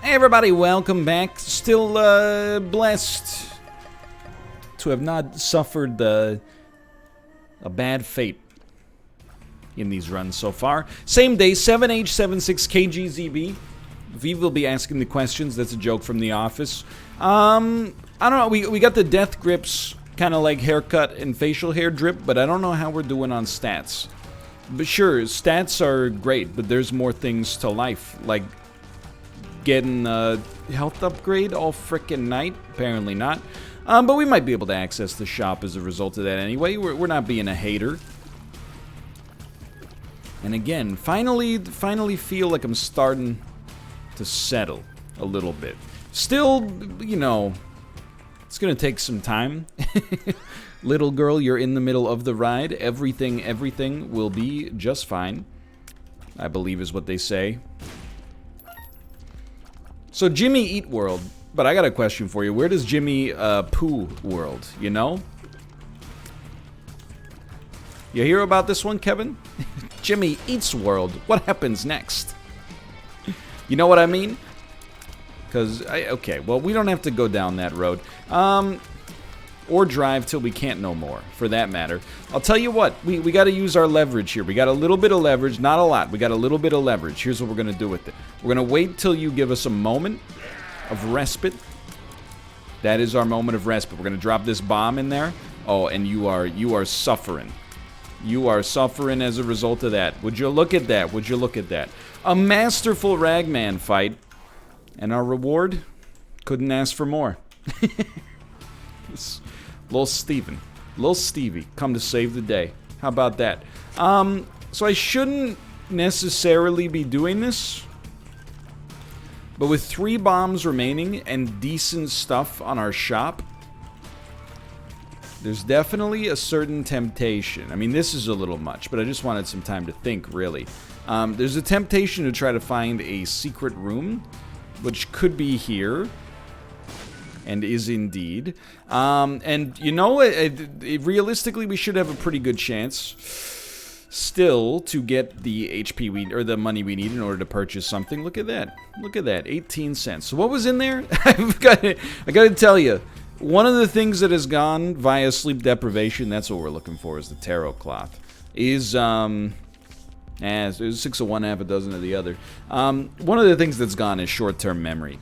Hey everybody, welcome back. Still blessed to have not suffered a bad fate in these runs so far. Same day, 7H76KGZB. V will be asking the questions. That's a joke from The Office. I don't know. We got the death grips, kind of like haircut and facial hair drip, but I don't know how we're doing on stats. But sure, stats are great, but there's more things to life, like getting a health upgrade all frickin' night. Apparently not. But we might be able to access the shop as a result of that anyway. We're not being a hater. And again, finally feel like I'm starting to settle a little bit. Still, you know, it's gonna take some time. Little girl, you're in the middle of the ride. Everything will be just fine, I believe is what they say. So Jimmy Eat World, but I got a question for you. Where does Jimmy Poo World, you know? You hear about this one, Kevin? Jimmy Eats World, what happens next? You know what I mean? Because, okay, well, we don't have to go down that road. Or drive till we can't no more, for that matter. I'll tell you what, we got to use our leverage here. We got a little bit of leverage, not a lot. We got a little bit of leverage. Here's what we're going to do with it. We're going to wait till you give us a moment of respite. That is our moment of respite. We're going to drop this bomb in there. Oh, and you are suffering. You are suffering as a result of that. Would you look at that? Would you look at that? A masterful Ragman fight. And our reward? Couldn't ask for more. Little Stevie, come to save the day. How about that? So I shouldn't necessarily be doing this, but with 3 bombs remaining and decent stuff on our shop, there's definitely a certain temptation. I mean, this is a little much, but I just wanted some time to think, really. There's a temptation to try to find a secret room, which could be here. And is indeed. And, you know, realistically, we should have a pretty good chance still to get the HP or the money we need in order to purchase something. Look at that. Look at that. 18 cents. So what was in there? I got to tell you, one of the things that has gone via sleep deprivation, that's what we're looking for, is the tarot cloth, is, there's 6 of one, half a dozen of the other. One of the things that's gone is short-term memory.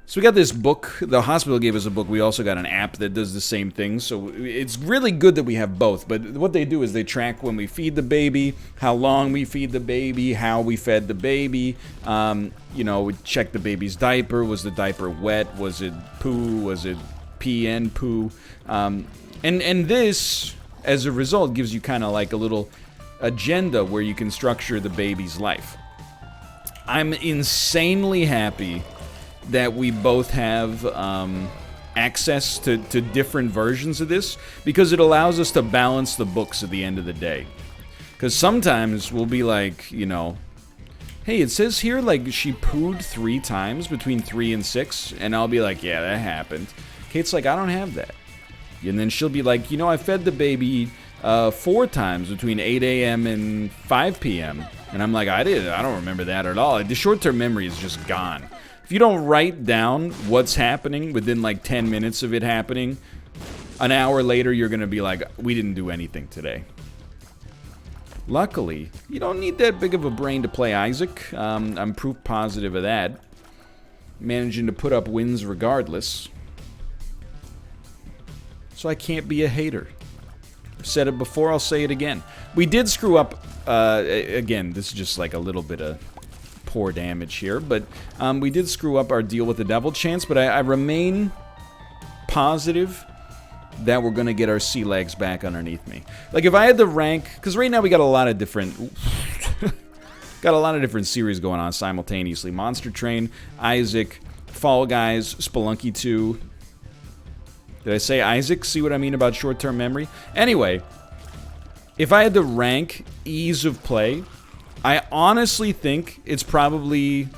So we got this book. The hospital gave us a book. We also got an app that does the same thing. So it's really good that we have both. But what they do is they track when we feed the baby, how long we feed the baby, how we fed the baby. You know, we check the baby's diaper. Was the diaper wet? Was it poo? Was it pee and poo? And this, as a result, gives you kind of like a little agenda where you can structure the baby's life. I'm insanely happy that we both have access to different versions of this, because it allows us to balance the books at the end of the day. Because sometimes we'll be like, you know, hey, it says here like she pooed 3 times between 3 and 6, and I'll be like, yeah, that happened. Kate's like, I don't have that. And then she'll be like, you know, I fed the baby 4 times between 8 a.m. and 5 p.m. And I'm like, I don't remember that at all. The short-term memory is just gone. If you don't write down what's happening within like 10 minutes of it happening, an hour later you're going to be like, we didn't do anything today. Luckily, you don't need that big of a brain to play Isaac. I'm proof positive of that. Managing to put up wins regardless. So I can't be a hater. I've said it before, I'll say it again. We did screw up, again, this is just like a little bit of poor damage here, but we did screw up our deal with the devil chance, but I remain positive that we're gonna get our sea legs back underneath me. Like if I had the rank, because right now we got a lot of different series going on simultaneously. Monster Train, Isaac, Fall Guys, Spelunky 2. Did I say Isaac? See what I mean about short-term memory? Anyway, if I had to rank ease of play, I honestly think it's probably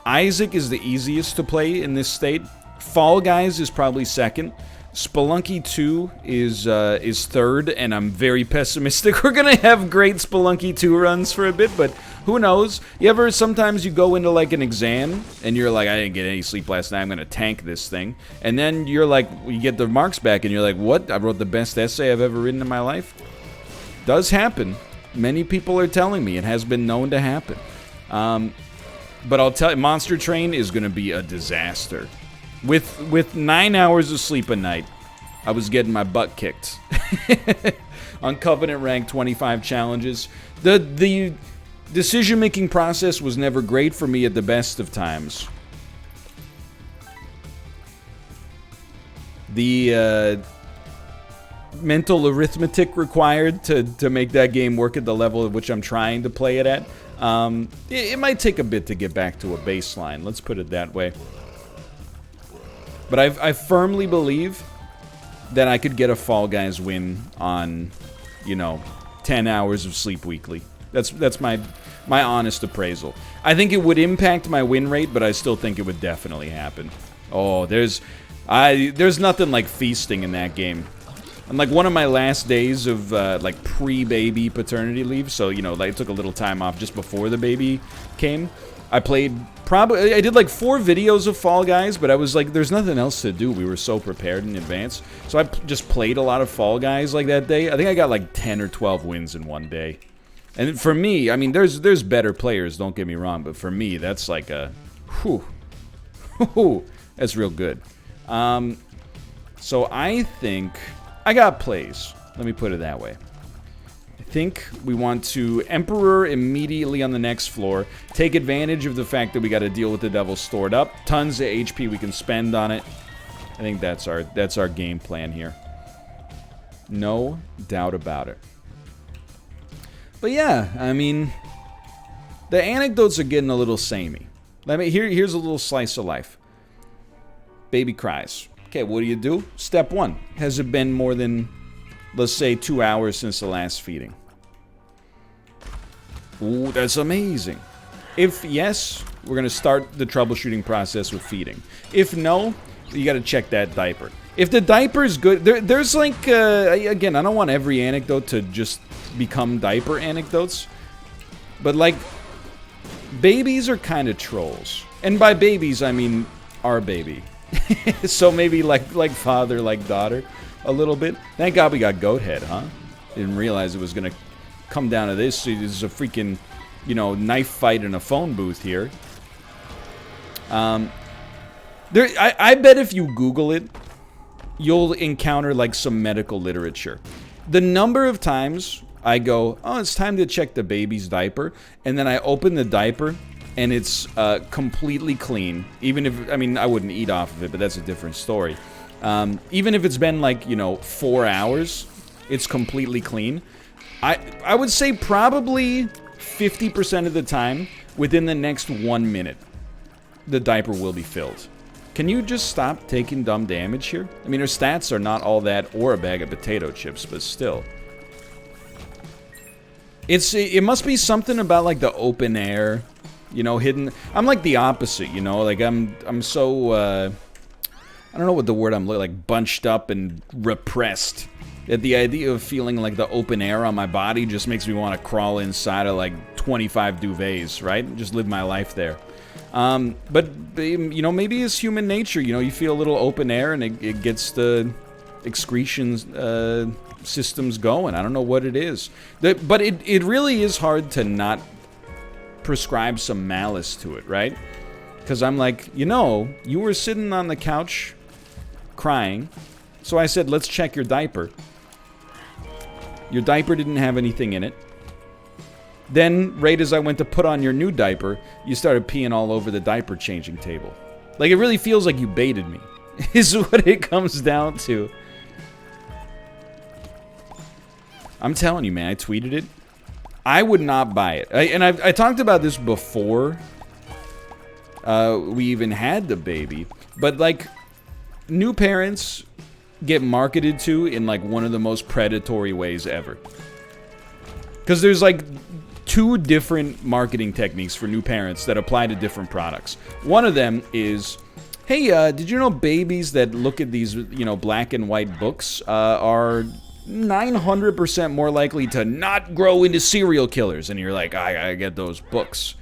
Isaac is the easiest to play in this state. Fall Guys is probably second. Spelunky 2 is third, and I'm very pessimistic. We're gonna have great Spelunky 2 runs for a bit, but Who knows? Sometimes you go into like an exam and you're like, I didn't get any sleep last night, I'm gonna tank this thing. And then you're like, you get the marks back and you're like, what? I wrote the best essay I've ever written in my life? Does happen. Many people are telling me it has been known to happen. But I'll tell you, Monster Train is gonna be a disaster. With 9 hours of sleep a night, I was getting my butt kicked. On Covenant Rank 25 challenges. The decision-making process was never great for me at the best of times. The mental arithmetic required to make that game work at the level at which I'm trying to play it at, it might take a bit to get back to a baseline, let's put it that way. But I firmly believe that I could get a Fall Guys win on, 10 hours of sleep weekly. That's my honest appraisal. I think it would impact my win rate, but I still think it would definitely happen. Oh, there's nothing like feasting in that game. On like one of my last days of like pre-baby paternity leave, so I took a little time off just before the baby came. I did like 4 videos of Fall Guys, but I was like, there's nothing else to do. We were so prepared in advance. So I just played a lot of Fall Guys like that day. I think I got like 10 or 12 wins in one day. And for me, I mean, there's better players, don't get me wrong, but for me, that's like a, that's real good. So I think I got plays. Let me put it that way. I think we want to Emperor immediately on the next floor. Take advantage of the fact that we got to deal with the devil stored up. Tons of HP we can spend on it. I think that's our game plan here. No doubt about it. But yeah, I mean, the anecdotes are getting a little samey. Here's a little slice of life. Baby cries. Okay, what do? Step 1. Has it been more than, let's say, 2 hours since the last feeding? Ooh, that's amazing. If yes, we're going to start the troubleshooting process with feeding. If no, you got to check that diaper. If the diaper is good, there's like, again, I don't want every anecdote to just become diaper anecdotes. But like, babies are kind of trolls. And by babies, I mean our baby. So maybe like father, like daughter, a little bit. Thank God we got goat head, huh? Didn't realize it was gonna come down to this. This is a freaking, knife fight in a phone booth here. I bet if you Google it, you'll encounter like some medical literature. The number of times I go, oh, it's time to check the baby's diaper, and then I open the diaper and it's completely clean. Even if, I wouldn't eat off of it, but that's a different story. Even if it's been like, 4 hours, it's completely clean. I would say probably 50% of the time, within the next 1 minute, the diaper will be filled. Can you just stop taking dumb damage here? I mean, her stats are not all that, or a bag of potato chips, but still. It must be something about like the open air, hidden. I'm like the opposite, like I'm so I don't know what the word I'm like, bunched up and repressed. That the idea of feeling like the open air on my body just makes me want to crawl inside of like 25 duvets, right? Just live my life there. But maybe it's human nature. You feel a little open air and it gets the excretions systems going. I don't know what it is. But it really is hard to not prescribe some malice to it, right? Because I'm like, you were sitting on the couch crying, so I said, let's check your diaper. Your diaper didn't have anything in it. Then, right as I went to put on your new diaper, you started peeing all over the diaper changing table. Like, it really feels like you baited me, is what it comes down to. I'm telling you, man, I tweeted it. I would not buy it. I talked about this before we even had the baby. But, like, new parents get marketed to in, like, one of the most predatory ways ever. Because there's, like, 2 different marketing techniques for new parents that apply to different products. One of them is, hey, did you know babies that look at these, black and white books are 900% more likely to not grow into serial killers. And you're like, I gotta get those books.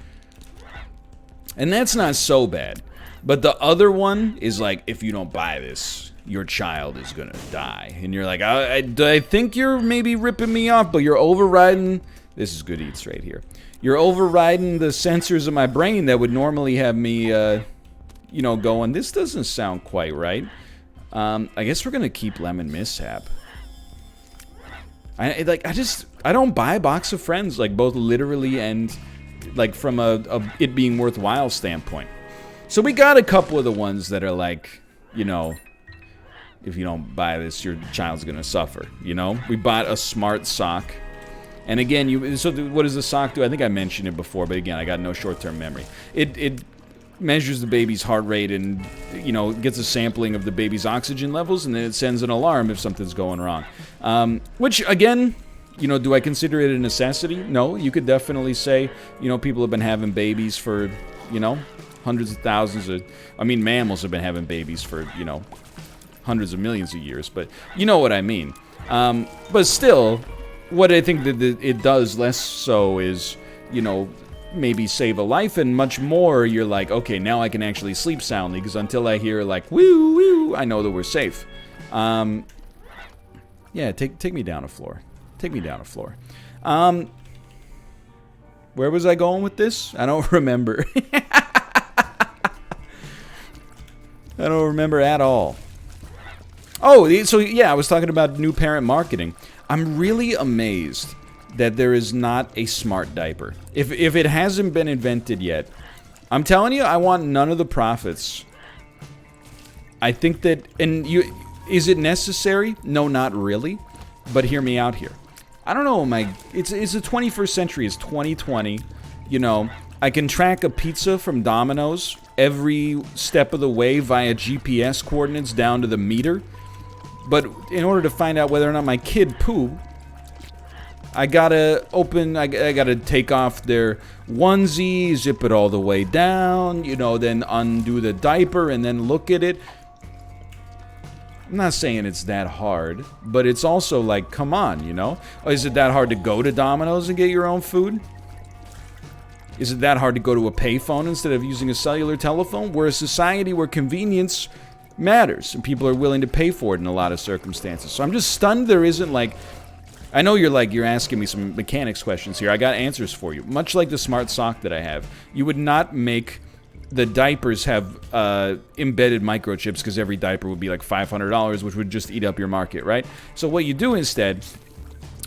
And that's not so bad. But the other one is like, if you don't buy this, your child is gonna die. And you're like, I think you're maybe ripping me off, but you're overriding... This is good eats right here. You're overriding the sensors of my brain that would normally have me, you know, going, this doesn't sound quite right. I guess we're gonna keep Lemon Mishap. I don't buy a box of Friends, like, both literally and, like, from it being worthwhile standpoint. So we got a couple of the ones that are like, you know, if you don't buy this, your child's gonna suffer, you know? We bought a smart sock. And again, so what does the sock do? I think I mentioned it before, but again, I got no short-term memory. It measures the baby's heart rate and, you know, gets a sampling of the baby's oxygen levels, and then it sends an alarm if something's going wrong. Which, again, you know, do I consider it a necessity? No, you could definitely say, you know, people have been having babies for, you know, hundreds of thousands of... I mean, mammals have been having babies for, you know, hundreds of millions of years, but you know what I mean. But still, what I think that it does less so is, you know, maybe save a life, and much more you're like, okay, now I can actually sleep soundly, because until I hear like woo woo, I know that we're safe. Yeah, take me down a floor. Take me down a floor. Where was I going with this? I don't remember. I don't remember at all. Oh, so yeah, I was talking about new parent marketing. I'm really amazed that there is not a smart diaper. If it hasn't been invented yet, I'm telling you, I want none of the profits. I think that, is it necessary? No, not really. But hear me out here. I don't know, it's the 21st century, it's 2020. You know, I can track a pizza from Domino's every step of the way via GPS coordinates down to the meter. But in order to find out whether or not my kid pooped, I gotta take off their onesie, zip it all the way down, you know, then undo the diaper and then look at it. I'm not saying it's that hard, but it's also like, come on, you know? Is it that hard to go to Domino's and get your own food? Is it that hard to go to a payphone instead of using a cellular telephone? We're a society where convenience matters, and people are willing to pay for it in a lot of circumstances. So I'm just stunned there isn't, like... I know you're asking me some mechanics questions here. I got answers for you. Much like the smart sock that I have, you would not make the diapers have embedded microchips, because every diaper would be like $500, which would just eat up your market, right? So what you do instead,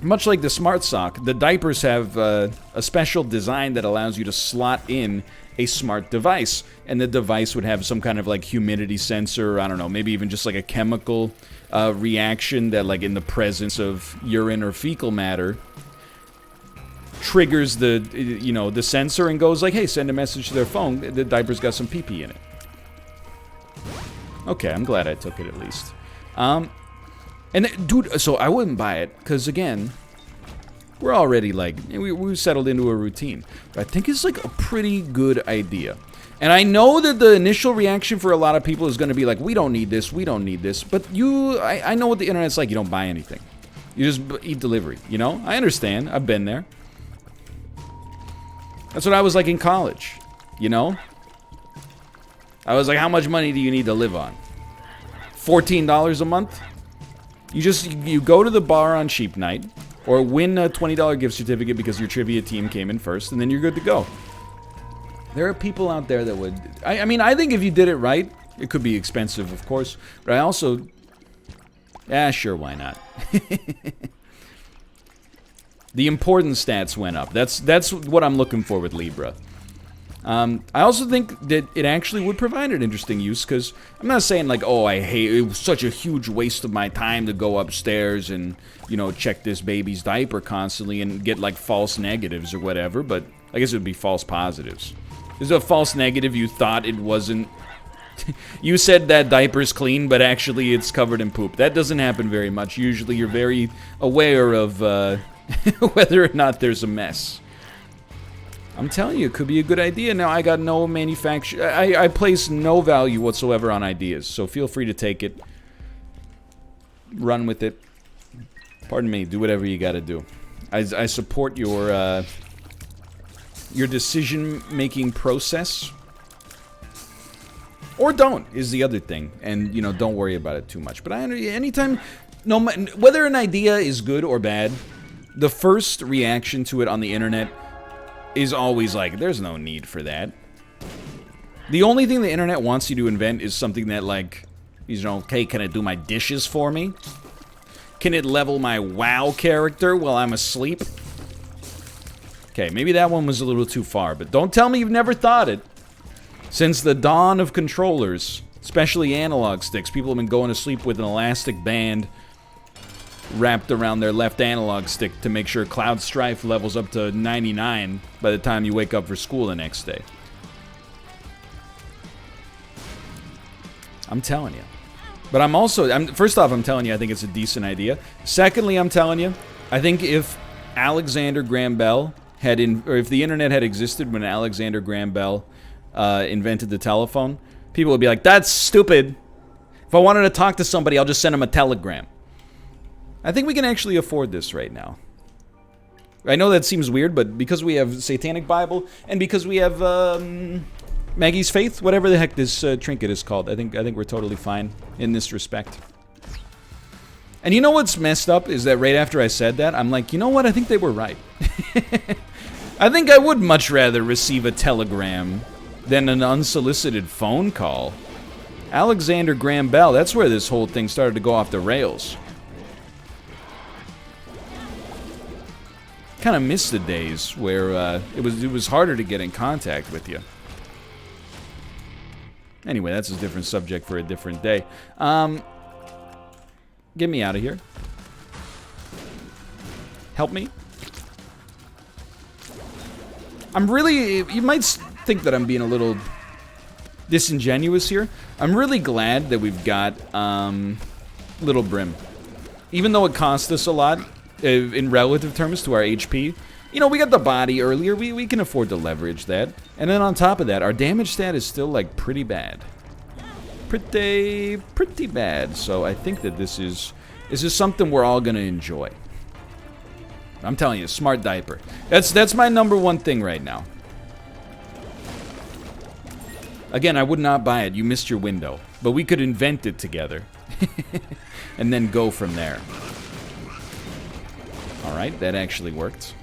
much like the smart sock, the diapers have a special design that allows you to slot in a smart device, and the device would have some kind of like humidity sensor, I don't know, maybe even just like a chemical reaction that, like, in the presence of urine or fecal matter, triggers the, you know, the sensor and goes like, hey, send a message to their phone, the diaper's got some pee-pee in it. Okay, I'm glad I took it at least. Dude, so I wouldn't buy it, because again, we're already like, we've settled into a routine. But I think it's like a pretty good idea. And I know that the initial reaction for a lot of people is going to be like, we don't need this, we don't need this. But I know what the internet's like. You don't buy anything. You just eat delivery, you know? I understand. I've been there. That's what I was like in college, you know? I was like, how much money do you need to live on? $14 a month? You go to the bar on cheap night, or win a $20 gift certificate because your trivia team came in first, and then you're good to go. There are people out there that would... I mean, I think if you did it right, it could be expensive, of course, but I also... Yeah, sure, why not? The importance stats went up. That's what I'm looking for with Libra. I also think that it actually would provide an interesting use, because I'm not saying like, oh, I hate, it was such a huge waste of my time to go upstairs and, you know, check this baby's diaper constantly and get like false negatives or whatever, but I guess it would be false positives. There's a false negative, you thought it wasn't, you said that diaper's clean, but actually it's covered in poop. That doesn't happen very much. Usually you're very aware of whether or not there's a mess. I'm telling you, it could be a good idea. Now, I got no manufacture... I place no value whatsoever on ideas, so feel free to take it. Run with it. Pardon me. Do whatever you got to do. I support your decision-making process. Or don't, is the other thing. And, you know, don't worry about it too much. But anytime, whether an idea is good or bad, the first reaction to it on the internet is always like, there's no need for that. The only thing the internet wants you to invent is something that, like, you know, okay, can it do my dishes for me? Can it level my WoW character while I'm asleep? Okay, maybe that one was a little too far, but don't tell me you've never thought it. Since the dawn of controllers, especially analog sticks, people have been going to sleep with an elastic band wrapped around their left analog stick to make sure Cloud Strife levels up to 99 by the time you wake up for school the next day. I'm telling you. But first off, I'm telling you, I think it's a decent idea. Secondly, I'm telling you, I think if Alexander Graham Bell or if the internet had existed when Alexander Graham Bell invented the telephone, people would be like, that's stupid. If I wanted to talk to somebody, I'll just send them a telegram. I think we can actually afford this right now. I know that seems weird, but because we have Satanic Bible, and because we have Maggie's Faith, whatever the heck this trinket is called, I think we're totally fine in this respect. And you know what's messed up is that right after I said that, I'm like, you know what? I think they were right. I think I would much rather receive a telegram than an unsolicited phone call. Alexander Graham Bell, that's where this whole thing started to go off the rails. Kind of miss the days where it was harder to get in contact with you. Anyway, that's a different subject for a different day. Get me out of here. Help me. You might think that I'm being a little disingenuous here. I'm really glad that we've got Little Brim. Even though it cost us a lot in relative terms to our HP, you know, we got the body earlier. We can afford to leverage that. And then on top of that, our damage stat is still, like, pretty bad. Pretty bad. So I think that this is something we're all going to enjoy. I'm telling you, smart diaper. That's my number one thing right now. Again, I would not buy it. You missed your window. But we could invent it together. And then go from there. Alright, that actually worked.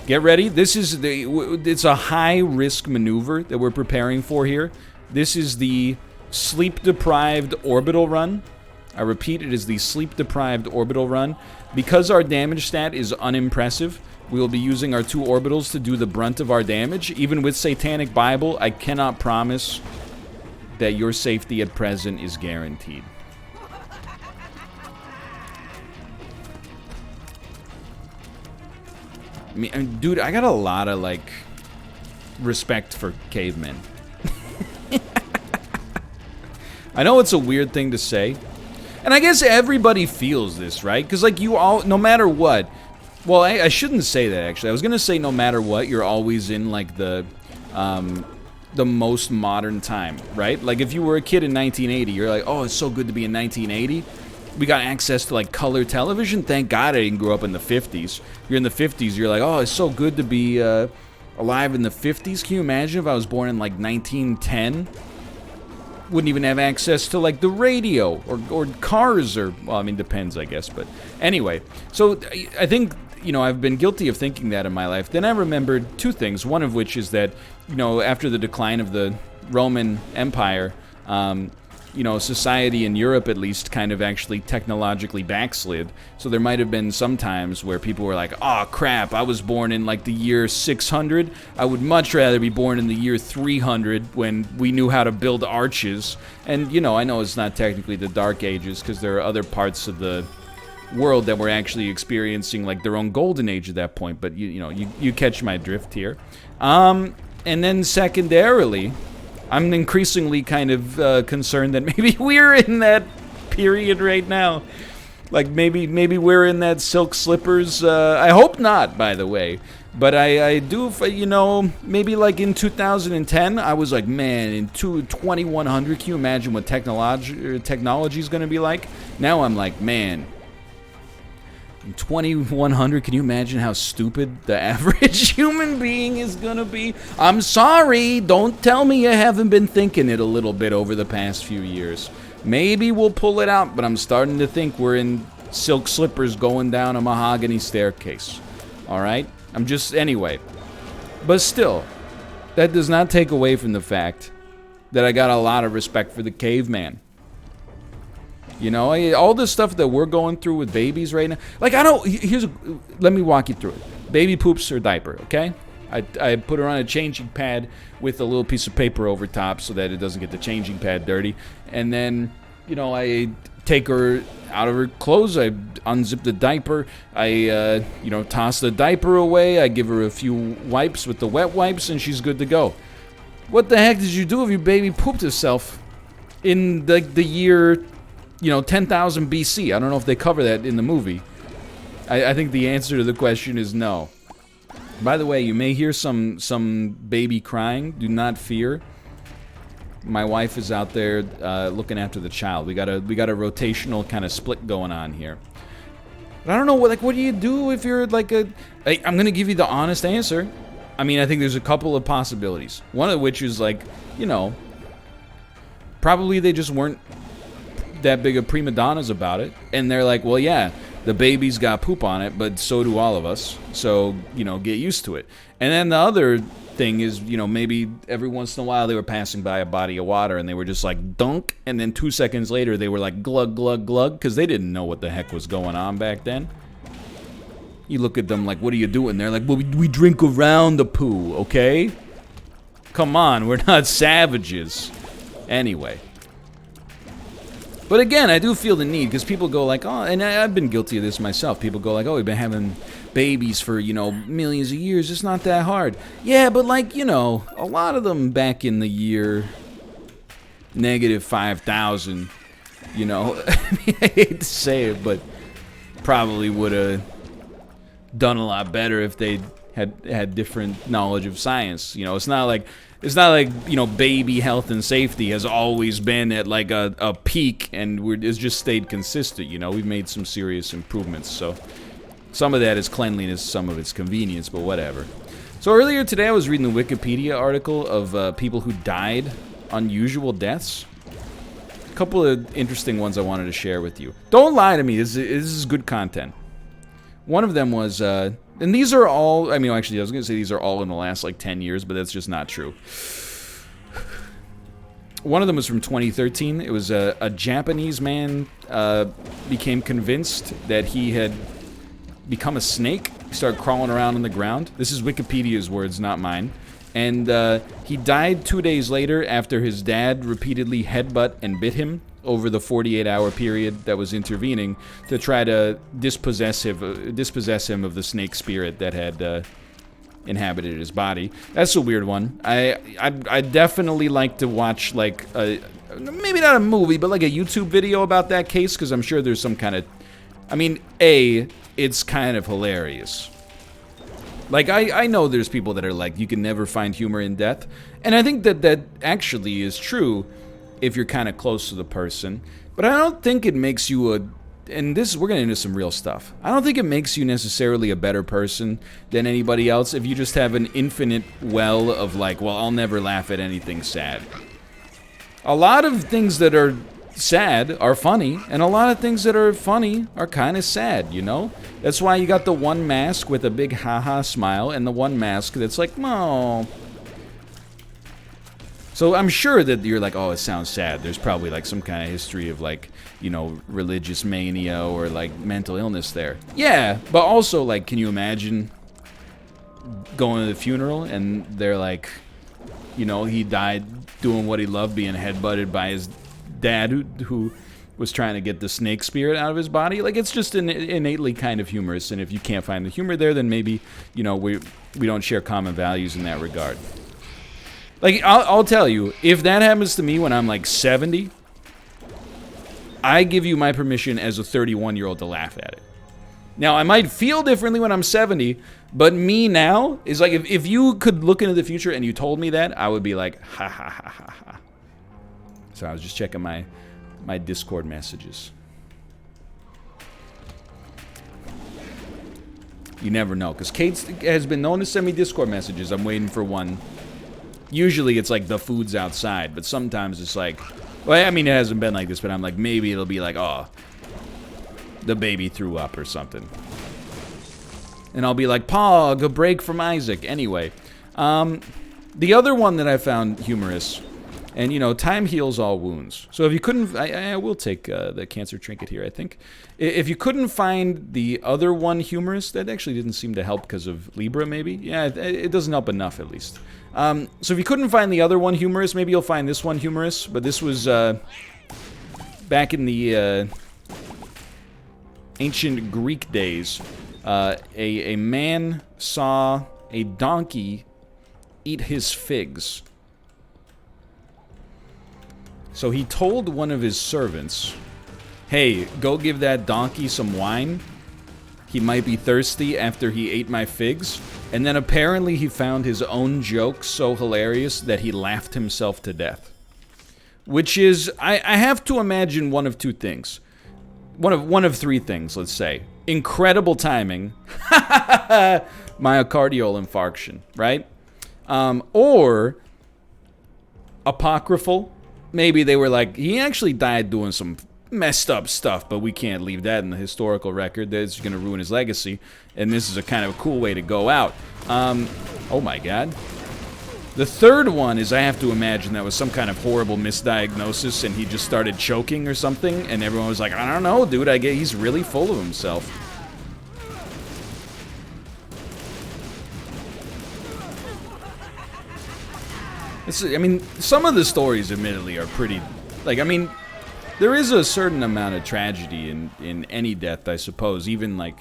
Get ready. It's a high-risk maneuver that we're preparing for here. This is the sleep-deprived orbital run. I repeat, it is the sleep-deprived orbital run. Because our damage stat is unimpressive, we will be using our 2 orbitals to do the brunt of our damage. Even with Satanic Bible, I cannot promise that your safety at present is guaranteed. I mean, dude, I got a lot of, like, respect for cavemen. I know it's a weird thing to say. And I guess everybody feels this, right? Because, like, you all, no matter what... Well, I shouldn't say that, actually. I was going to say no matter what, you're always in, like, the most modern time, right? Like, if you were a kid in 1980, you're like, oh, it's so good to be in 1980. We got access to, like, color television. Thank God I didn't grow up in the 50s. You're in the 50s, you're like, oh, it's so good to be alive in the 50s. Can you imagine if I was born in, like, 1910? Wouldn't even have access to, like, the radio or cars or... Well, I mean, depends, I guess, but... Anyway, so I think, you know, I've been guilty of thinking that in my life. Then I remembered 2 things, one of which is that, you know, after the decline of the Roman Empire... you know, society in Europe, at least, kind of actually technologically backslid. So there might have been some times where people were like, oh, crap, I was born in, like, the year 600. I would much rather be born in the year 300 when we knew how to build arches. And, you know, I know it's not technically the Dark Ages because there are other parts of the world that were actually experiencing, like, their own golden age at that point. But, you know, you catch my drift here. And then secondarily... I'm increasingly kind of concerned that maybe we're in that period right now. Like, maybe we're in that silk slippers. I hope not, by the way. But I do, you know, maybe like in 2010, I was like, man, in 2100, can you imagine what technology is going to be like? Now I'm like, man, 2100, can you imagine how stupid the average human being is gonna be? I'm sorry, don't tell me you haven't been thinking it a little bit over the past few years. Maybe we'll pull it out, but I'm starting to think we're in silk slippers going down a mahogany staircase. Alright? Anyway. But still, that does not take away from the fact that I got a lot of respect for the caveman. You know, all the stuff that we're going through with babies right now. Like, let me walk you through it. Baby poops her diaper, okay? I put her on a changing pad with a little piece of paper over top so that it doesn't get the changing pad dirty. And then, you know, I take her out of her clothes. I unzip the diaper. I, toss the diaper away. I give her a few wipes with the wet wipes, and she's good to go. What the heck did you do if your baby pooped herself in the year... 10,000 BC. I don't know if they cover that in the movie. I think the answer to the question is no. By the way, you may hear some baby crying. Do not fear. My wife is out there looking after the child. We got a rotational kind of split going on here. But I don't know what do you do if you're like I'm gonna give you the honest answer. I mean, I think there's a couple of possibilities. One of which is probably they just weren't that big of prima donnas about it, and they're like, well, yeah, the baby's got poop on it, but so do all of us, so get used to it. And then the other thing is, maybe every once in a while they were passing by a body of water and they were just like dunk, and then 2 seconds later they were like glug glug glug, because they didn't know what the heck was going on back then. You look at them like, what are you doing? They're like, well, we drink around the poo, okay? Come on, we're not savages. Anyway. But again, I do feel the need, because people go like, oh, and I've been guilty of this myself. People go like, oh, we've been having babies for, millions of years. It's not that hard. Yeah, but a lot of them back in the year -5,000, I mean, I hate to say it, but probably would have done a lot better if they had different knowledge of science. It's not like baby health and safety has always been at like a peak and it's just stayed consistent. We've made some serious improvements. So some of that is cleanliness, some of it's convenience, but whatever. So earlier today I was reading the Wikipedia article of people who died unusual deaths. A couple of interesting ones I wanted to share with you. Don't lie to me, this is good content. One of them was, and these are all, I was going to say these are all in the last 10 years, but that's just not true. One of them was from 2013. It was a Japanese man became convinced that he had become a snake. He started crawling around on the ground. This is Wikipedia's words, not mine. And he died 2 days later after his dad repeatedly headbutt and bit him over the 48-hour period that was intervening to try to dispossess him of the snake spirit that had inhabited his body. That's a weird one. I definitely like to watch maybe not a movie, but a YouTube video about that case, because I'm sure there's some kind of... it's kind of hilarious. I know there's people that are like, you can never find humor in death, and I think that actually is true if you're kind of close to the person, but I don't think it makes you we're getting into some real stuff. I don't think it makes you necessarily a better person than anybody else if you just have an infinite well of well, I'll never laugh at anything sad. A lot of things that are sad are funny, and a lot of things that are funny are kind of sad, That's why you got the one mask with a big haha smile and the one mask that's like, oh. So I'm sure that you're like, oh, it sounds sad. There's probably some kind of history of religious mania or mental illness there. Yeah, but also can you imagine going to the funeral and they're like, he died doing what he loved, being headbutted by his dad who was trying to get the snake spirit out of his body? It's just innately kind of humorous, and if you can't find the humor there, then maybe, we don't share common values in that regard. I'll tell you, if that happens to me when I'm 70, I give you my permission as a 31-year-old to laugh at it. Now, I might feel differently when I'm 70, but me now is if you could look into the future and you told me that, I would be like, ha ha ha ha ha. So I was just checking my Discord messages. You never know, because Kate has been known to send me Discord messages. I'm waiting for one. Usually it's like the food's outside, but sometimes it's like, well, I mean, it hasn't been like this, but I'm like, maybe it'll be like, oh, the baby threw up or something. And I'll be like, Pog, a break from Isaac. Anyway, the other one that I found humorous, and, you know, time heals all wounds. So if you couldn't, I will take the cancer trinket here, I think. If you couldn't find the other one humorous, that actually didn't seem to help because of Libra, maybe. Yeah, it doesn't help enough, at least. So if you couldn't find the other one humorous, maybe you'll find this one humorous. But this was back in the ancient Greek days. A man saw a donkey eat his figs. So he told one of his servants, hey, go give that donkey some wine. He might be thirsty after he ate my figs. And then apparently he found his own joke so hilarious that he laughed himself to death. Which is, I have to imagine one of two things. One of three things, let's say. Incredible timing. Myocardial infarction, right? Or apocryphal. Maybe they were like, he actually died doing some messed up stuff, but we can't leave that in the historical record. That's going to ruin his legacy. And this is a kind of a cool way to go out. Oh my god. The third one is I have to imagine that was some kind of horrible misdiagnosis and he just started choking or something. And everyone was like, I don't know, dude. I get he's really full of himself. I mean, some of the stories, admittedly, are pretty... Like, I mean, there is a certain amount of tragedy in any death, I suppose. Even, like,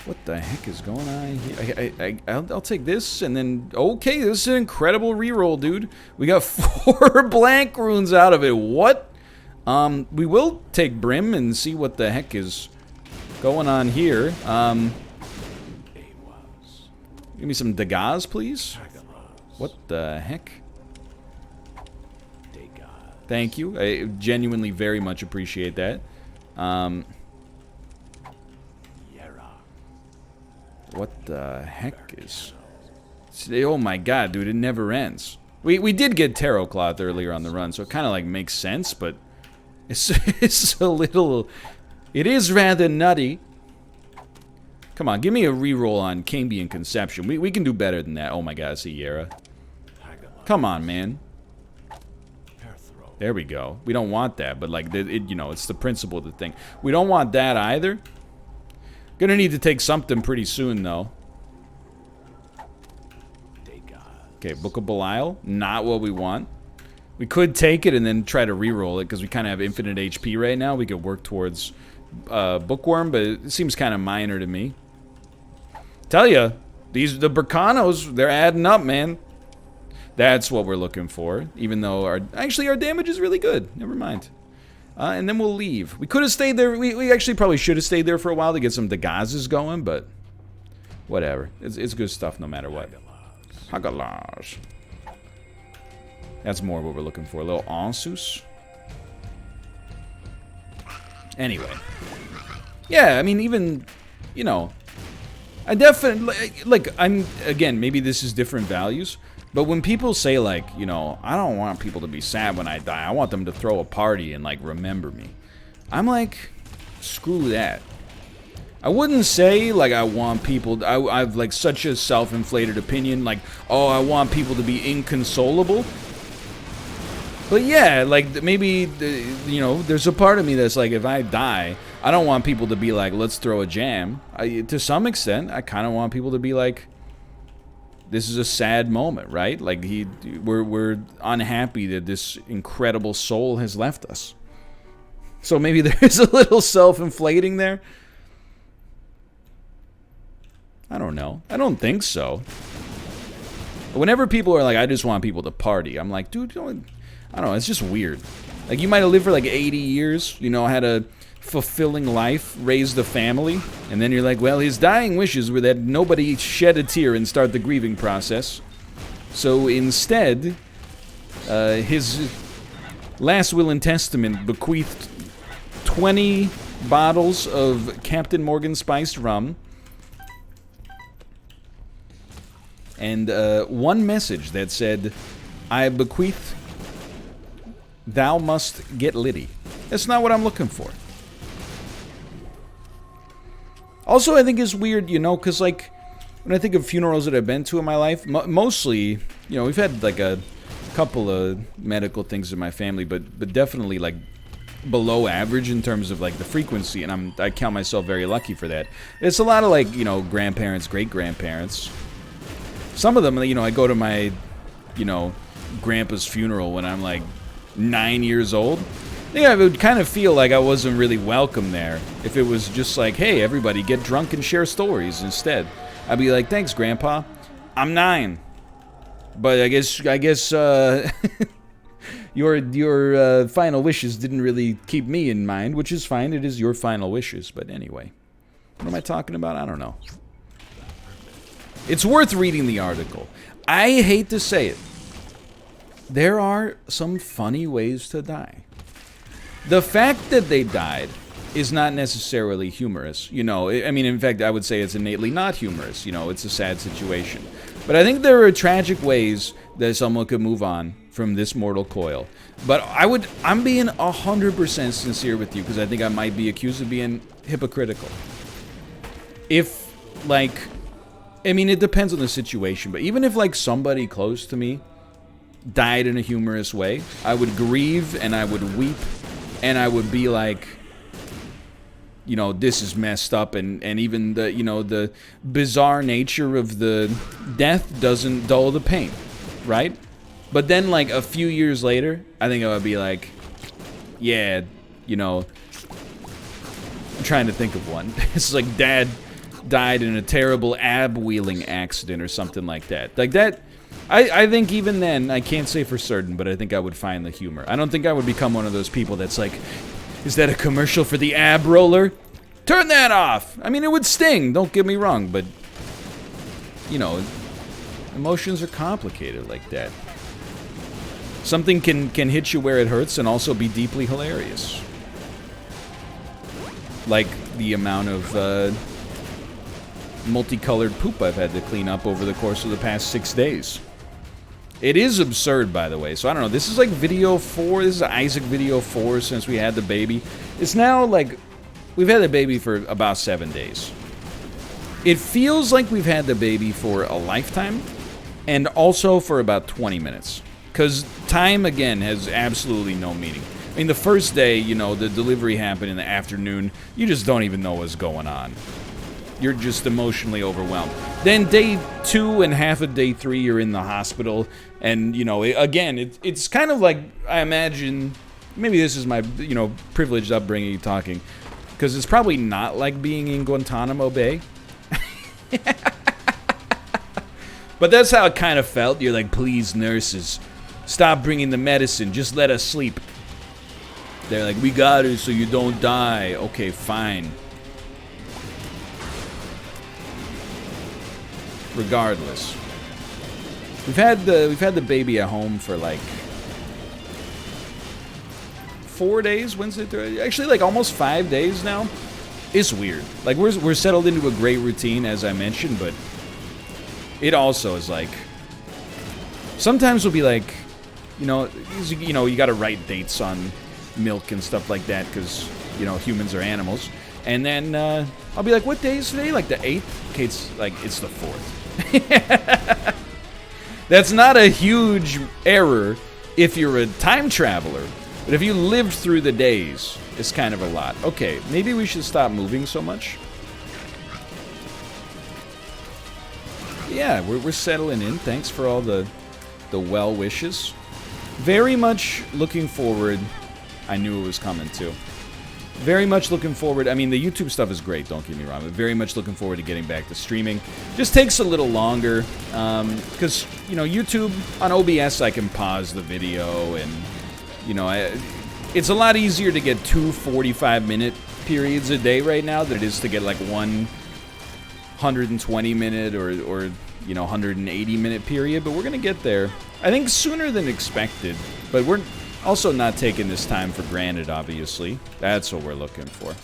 what the heck is going on here? I'll take this, and then... Okay, this is an incredible reroll, dude. We got 4 blank runes out of it. What? We will take Brim and see what the heck is going on here. Give me some Dagaz, please. What the heck? Thank you. I genuinely very much appreciate that. What the heck is... Oh my god, dude, it never ends. We did get Tarot Cloth earlier on the run, so it kind of like makes sense, but... It's a little... It is rather nutty. Come on, give me a reroll on Cambion Conception. We can do better than that. Oh my god, Sierra. Come on, man. There we go. We don't want that, but like, you know, it's the principle of the thing. We don't want that either. Gonna need to take something pretty soon, though. Okay, Book of Belial. Not what we want. We could take it and then try to re-roll it, because we kind of have infinite HP right now. We could work towards Bookworm, but it seems kind of minor to me. Tell ya, the Bercanos, they're adding up, man. That's what we're looking for, even though our damage is really good. Never mind. And then we'll leave. We could have stayed there. We actually probably should have stayed there for a while to get some Dagazes going, but whatever. It's good stuff no matter what. Hagalage. That's more what we're looking for. A little Ansus. Anyway. Yeah, I mean, even, you know, I definitely, like, again, maybe this is different values. But when people say, like, you know, I don't want people to be sad when I die. I want them to throw a party and, like, remember me. I'm like, screw that. I wouldn't say, like, I want people... I've, like, such a self-inflated opinion. Like, oh, I want people to be inconsolable. But, yeah, like, maybe, you know, there's a part of me that's like, if I die, I don't want people to be like, let's throw a jam. To some extent, I kind of want people to be like... This is a sad moment, right? Like, we're unhappy that this incredible soul has left us. So maybe there's a little self-inflating there. I don't know. I don't think so. Whenever people are like, I just want people to party, I'm like, dude, I don't know, it's just weird. Like, you might have lived for like 80 years, you know, had a fulfilling life, raised a family, and then you're like, well, his dying wishes were that nobody shed a tear and start the grieving process. So instead, his last will and testament bequeathed 20 bottles of Captain Morgan spiced rum and one message that said, "I bequeath, thou must get litty." That's not what I'm looking for. Also, I think it's weird, you know, because, like, when I think of funerals that I've been to in my life, mostly, you know, we've had, like, a couple of medical things in my family, but definitely, like, below average in terms of, like, the frequency, and I count myself very lucky for that. It's a lot of, like, you know, grandparents, great-grandparents. Some of them, you know, I go to my, you know, grandpa's funeral when I'm, like, 9 years old. Yeah, it would kind of feel like I wasn't really welcome there if it was just like, hey, everybody get drunk and share stories instead. I'd be like, thanks, Grandpa. I'm 9. But I guess your final wishes didn't really keep me in mind, which is fine. It is your final wishes. But anyway, what am I talking about? I don't know. It's worth reading the article. I hate to say it. There are some funny ways to die. The fact that they died is not necessarily humorous. You know, I mean, in fact, I would say it's innately not humorous. You know, it's a sad situation. But I think there are tragic ways that someone could move on from this mortal coil. But I'm being 100% sincere with you because I think I might be accused of being hypocritical. If, like, I mean, it depends on the situation, but even if, like, somebody close to me died in a humorous way, I would grieve and I would weep. And I would be like, you know, this is messed up, and even the, you know, the bizarre nature of the death doesn't dull the pain, right? But then, like, a few years later, I think I would be like, yeah, you know, I'm trying to think of one. It's like Dad died in a terrible ab-wheeling accident or something like that. Like that. I think even then, I can't say for certain, but I think I would find the humor. I don't think I would become one of those people that's like, is that a commercial for the ab roller? Turn that off! I mean, it would sting, don't get me wrong, but, you know, emotions are complicated like that. Something can hit you where it hurts and also be deeply hilarious. Like the amount of multicolored poop I've had to clean up over the course of the past 6 days. It is absurd, by the way. So I don't know. This is like video 4. This is Isaac video 4 since we had the baby. It's now like we've had the baby for about 7 days. It feels like we've had the baby for a lifetime and also for about 20 minutes. Because time, again, has absolutely no meaning. I mean, the first day, you know, the delivery happened in the afternoon. You just don't even know what's going on. You're just emotionally overwhelmed. Then day 2 and half of day 3, you're in the hospital. And, you know, again, it's kind of like, I imagine, maybe this is my, you know, privileged upbringing talking. Because it's probably not like being in Guantanamo Bay. But that's how it kind of felt. You're like, please, nurses, stop bringing the medicine. Just let us sleep. They're like, we got it so you don't die. Okay, fine. Regardless, we've had the baby at home for like 4 days, Wednesday, Thursday, actually like almost 5 days now. It's weird. Like we're settled into a great routine, as I mentioned, but it also is like sometimes we'll be like, you know, you got to write dates on milk and stuff like that because, you know, humans are animals. And then I'll be like, what day is today? Like the 8th? Okay, it's like it's the 4th. That's not a huge error if you're a time traveler, but if you lived through the days, it's kind of a lot. Okay, maybe we should stop moving so much. Yeah, we're settling in. Thanks for all the well wishes. Very much looking forward. I knew it was coming too. Very much looking forward. I mean, the YouTube stuff is great, don't get me wrong, but very much looking forward to getting back to streaming. Just takes a little longer, because, you know, YouTube, on OBS, I can pause the video, and, you know, it's a lot easier to get 2 45-minute periods a day right now than it is to get, like, one 120-minute or you know, 180-minute period, but we're going to get there. I think sooner than expected, but we're also not taking this time for granted, obviously. That's what we're looking for.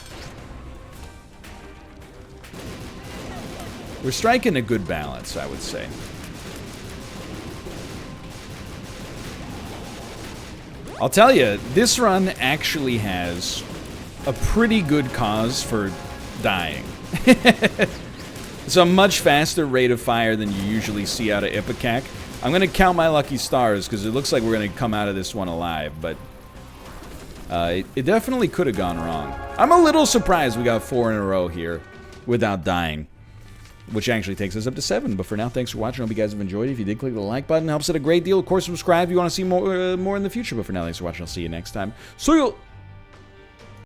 We're striking a good balance, I would say. I'll tell you, this run actually has a pretty good cause for dying. It's a much faster rate of fire than you usually see out of Ipecac. I'm going to count my lucky stars because it looks like we're going to come out of this one alive, but it definitely could have gone wrong. I'm a little surprised we got 4 in a row here without dying, which actually takes us up to 7. But for now, thanks for watching. I hope you guys have enjoyed it. If you did, click the like button. It helps it a great deal. Of course, subscribe if you want to see more in the future. But for now, thanks for watching. I'll see you next time. See you!